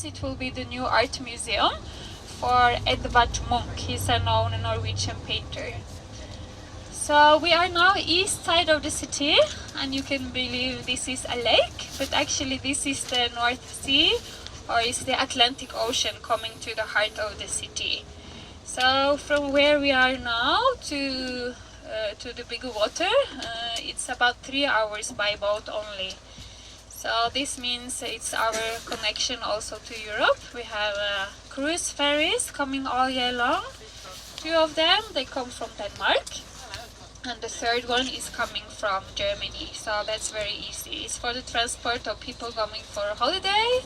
It will be the new art museum for Edvard Munch. He's a known Norwegian painter. So we are now east side of the city, and you can believe this is a lake, but actually this is the North Sea, or is the Atlantic Ocean coming to the heart of the city. So from where we are now to the bigger water, it's about 3 hours by boat only. So this means it's our connection also to Europe. We have cruise ferries coming all year long. 2 of them, they come from Denmark. And the third one is coming from Germany. So that's very easy. It's for the transport of people coming for a holiday,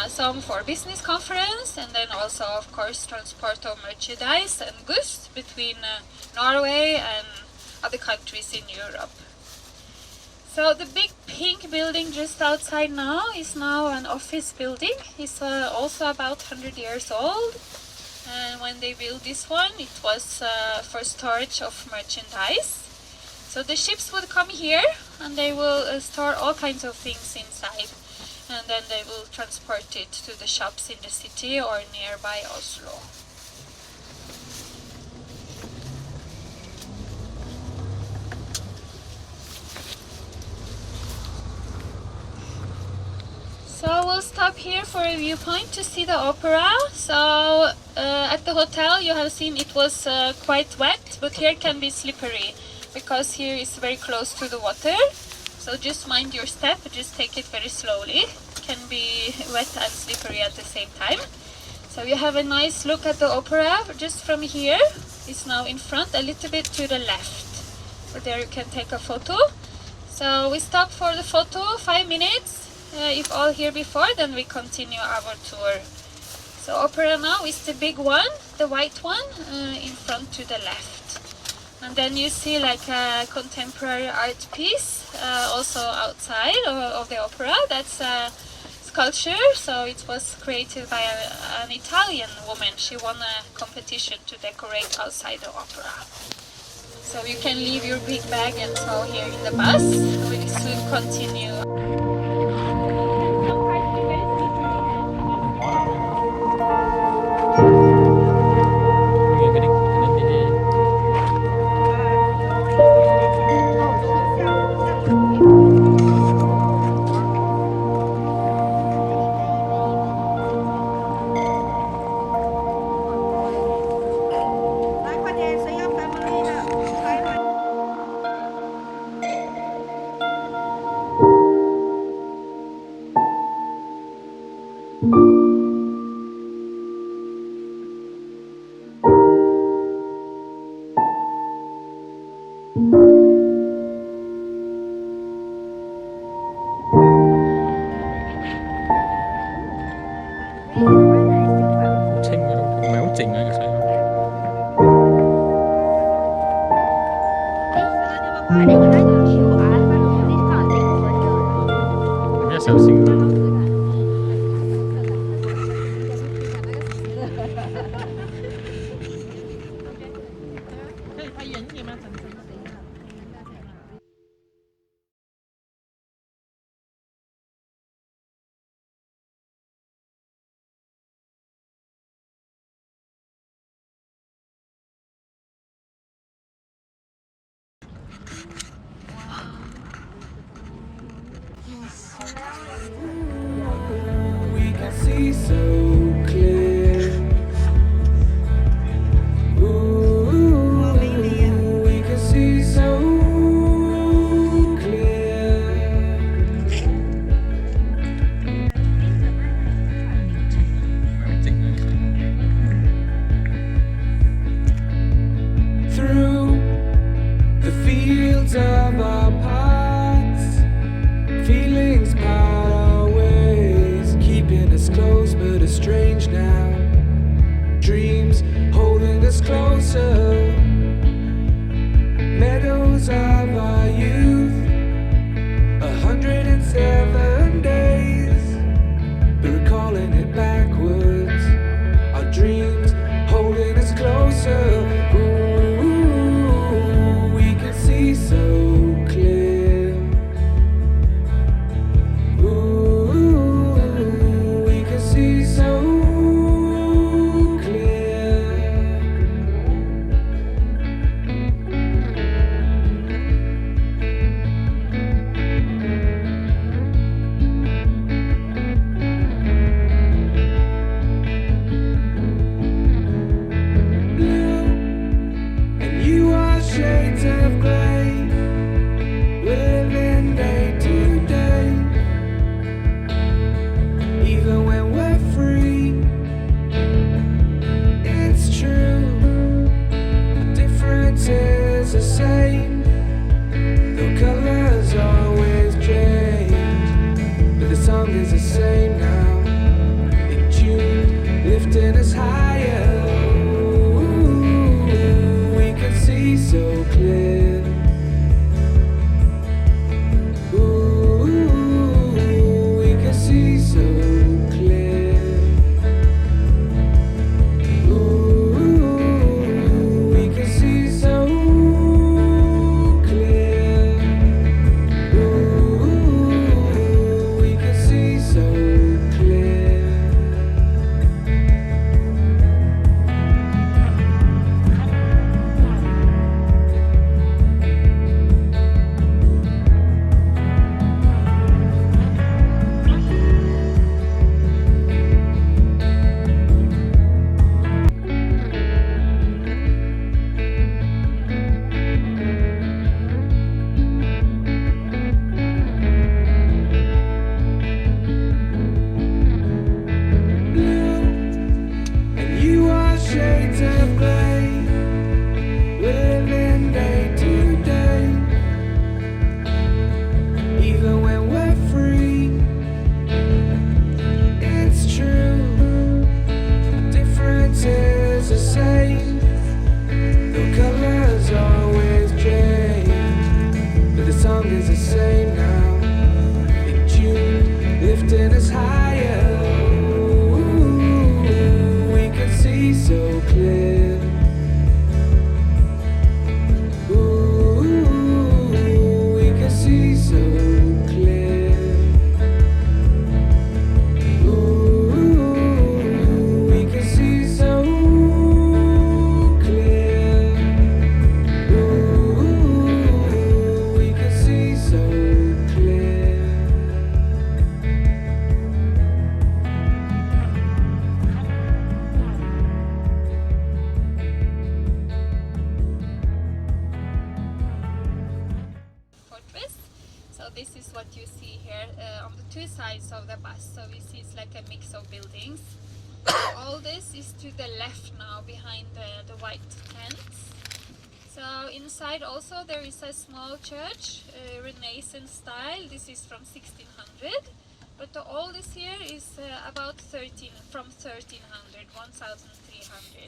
some for business conference, and then also of course transport of merchandise and goods between Norway and other countries in Europe. So the big pink building just outside now is now an office building. It's also about 100 years old. And when they built this one, it was for storage of merchandise. So the ships would come here and they will store all kinds of things inside. And then they will transport it to the shops in the city or nearby Oslo. So we'll stop here for a viewpoint to see the opera. So at the hotel you have seen it was quite wet, but here can be slippery because here is very close to the water. So just mind your step, just take it very slowly. It can be wet and slippery at the same time. So you have a nice look at the opera just from here. It's now in front, a little bit to the left. So there you can take a photo. So we stop for the photo, 5 minutes. If all here before, then we continue our tour. So opera now is the big one, the white one, in front to the left. And then you see like a contemporary art piece, also outside of the opera. That's a sculpture, so it was created by an Italian woman. She won a competition to decorate outside the opera. So you can leave your big bag and so here in the bus. We soon continue. We can see so clear. Ooh, we can see so clear. Through the fields of our paths, feelings part our ways, keeping us close but see here on the two sides of the bus. So we see it's like a mix of buildings. All this is to the left now, behind the white tents. So inside also there is a small church, Renaissance style. This is from 1600, but the oldest here is about 1300,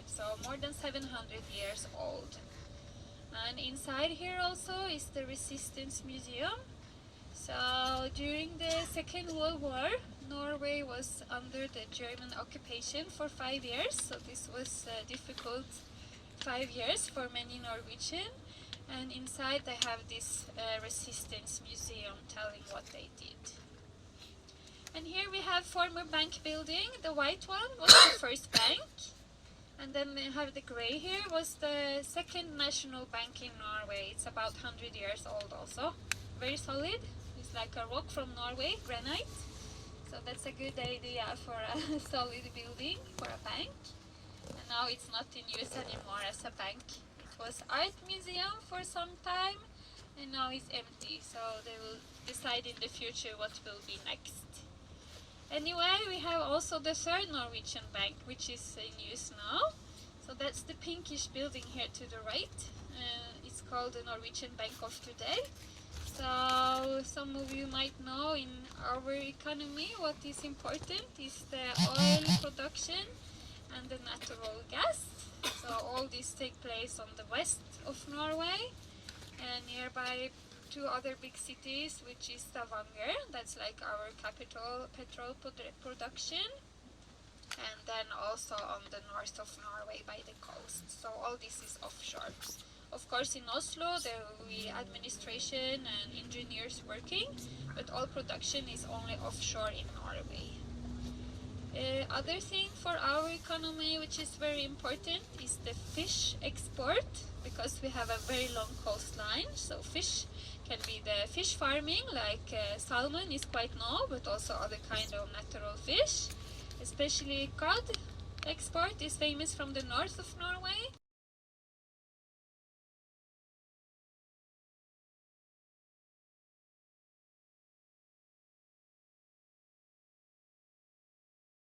so more than 700 years old. And inside here also is the Resistance Museum. So during the Second World War, Norway was under the German occupation for 5 years. So this was a difficult 5 years for many Norwegian. And inside they have this Resistance Museum telling what they did. And here we have former bank building. The white one was the first bank. And then we have the grey here was the second national bank in Norway. It's about 100 years old also. Very solid. It's like a rock from Norway, granite. So that's a good idea for a solid building for a bank. And now it's not in use anymore as a bank. It was art museum for some time and now it's empty. So they will decide in the future what will be next. Anyway, we have also the third Norwegian bank, which is in use now. So that's the pinkish building here to the right. It's called the Norwegian Bank of today. So some of you might know in our economy what is important is the oil production and the natural gas. So all this take place on the west of Norway and nearby two other big cities, which is Stavanger, that's like our capital petrol production, and then also on the north of Norway by the coast. So all this is offshore. Of course in Oslo there will be administration and engineers working, but all production is only offshore in Norway. Other thing for our economy which is very important is the fish export, because we have a very long coastline. So fish can be the fish farming, like salmon is quite known, but also other kind of natural fish. Especially cod export is famous from the north of Norway.